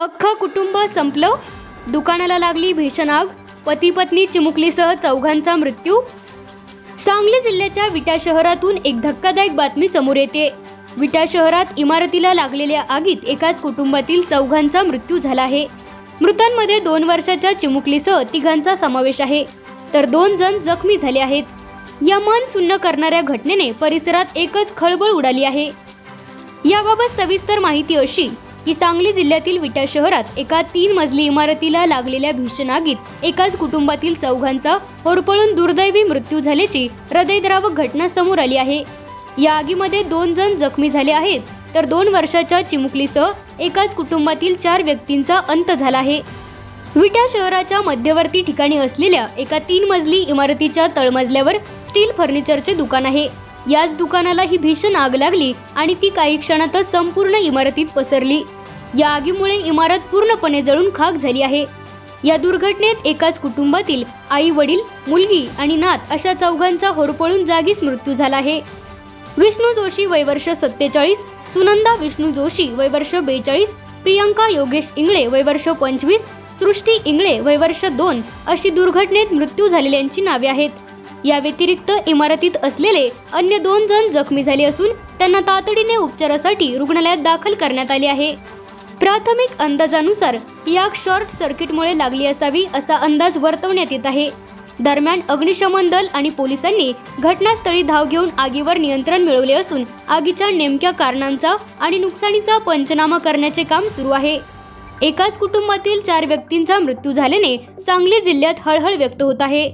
अख्खं कुटुंब संपलं, दुकानाला लागली भीषण आग, पती पत्नी चिमुकलीसह चौघांचा मृत्यू। सांगली जिल्ह्याच्या विटा शहरातून एक धक्कादायक बातमी समोर येते। विटा शहरात इमारतीला लागलेल्या आगीत एकाच कुटुंबातील चौघांचा मृत्यू झाला आहे। मृतांमध्ये 2 वर्षाच्या चिमुकलीसह तिघांचा समावेश आहे, तर 2 जण जखमी झाले आहेत। या मन सुन्न करणाऱ्या घटनेने परिसरात एकच खळबळ उडाली आहे। याबाबत सविस्तर माहिती अशी की सांगली जिल्ह्यातील विटा शहरात एका 3 मजली इमारतीला लागलेल्या भीषण आगीत एकाच कुटुंबातील चौघांचा होरपळून दुर्दैवी मृत्यू झाल्याची हृदयद्रावक घटना समोर आली आहे। या आगीमध्ये 2 जण जखमी झाले आहेत, तर 2 वर्षाच्या चिमुकलीसह एकाच कुटुंबातील 4 व्यक्तींचा अंत झाला आहे। विटा शहराच्या मध्यवर्ती ठिकाणी असलेल्या एका 3 मजली इमारतीच्या तळमजल्यावर स्टील फर्निचरचे दुकान आहे। याच दुकानाला ही भीषण आग लागली आणि ती काही क्षणातच संपूर्ण इमारतीत पसरली। या आगीमुळे इमारत पूर्णपणे जळून खाक झाली आहे। या दुर्घटनेत एकाच कुटुंबातील आई वडील, मुलगी आणि नात अशा चौघांचा होरपळून जागीच मृत्यू झाला आहे। विष्णू जोशी वय वर्ष 47, सुनंदा विष्णू जोशी वय वर्ष 42, प्रियंका योगेश इंगळे वय वर्ष 25, सृष्टी इंगळे वय वर्ष 2 अशी दुर्घटनेत मृत्यू झालेल्यांची नावे आहेत। या व्यतिरिक्त इमारतीत असलेले अन्य 2 जण जखमी झाले असून त्यांना तातडीने उपचारासाठी रुग्णालयात दाखल करण्यात आले आहे। प्राथमिक अंदाजानुसार ही आग शॉर्ट सर्किटमुळे लागली असावी असा अंदाज वर्तवण्यात येत आहे। दरम्यान अग्निशमन दल आणि पोलिसांनी घटनास्थळी धाव घेऊन आगीवर नियंत्रण मिळवले असून आगीच्या नेमक्या कारणांचा आणि नुकसानीचा पंचनामा करण्याचे काम सुरू आहे। एकाच कुटुंबातील 4 व्यक्तींचा मृत्यू झाल्याने सांगली जिल्ह्यात हळहळ व्यक्त होत आहे।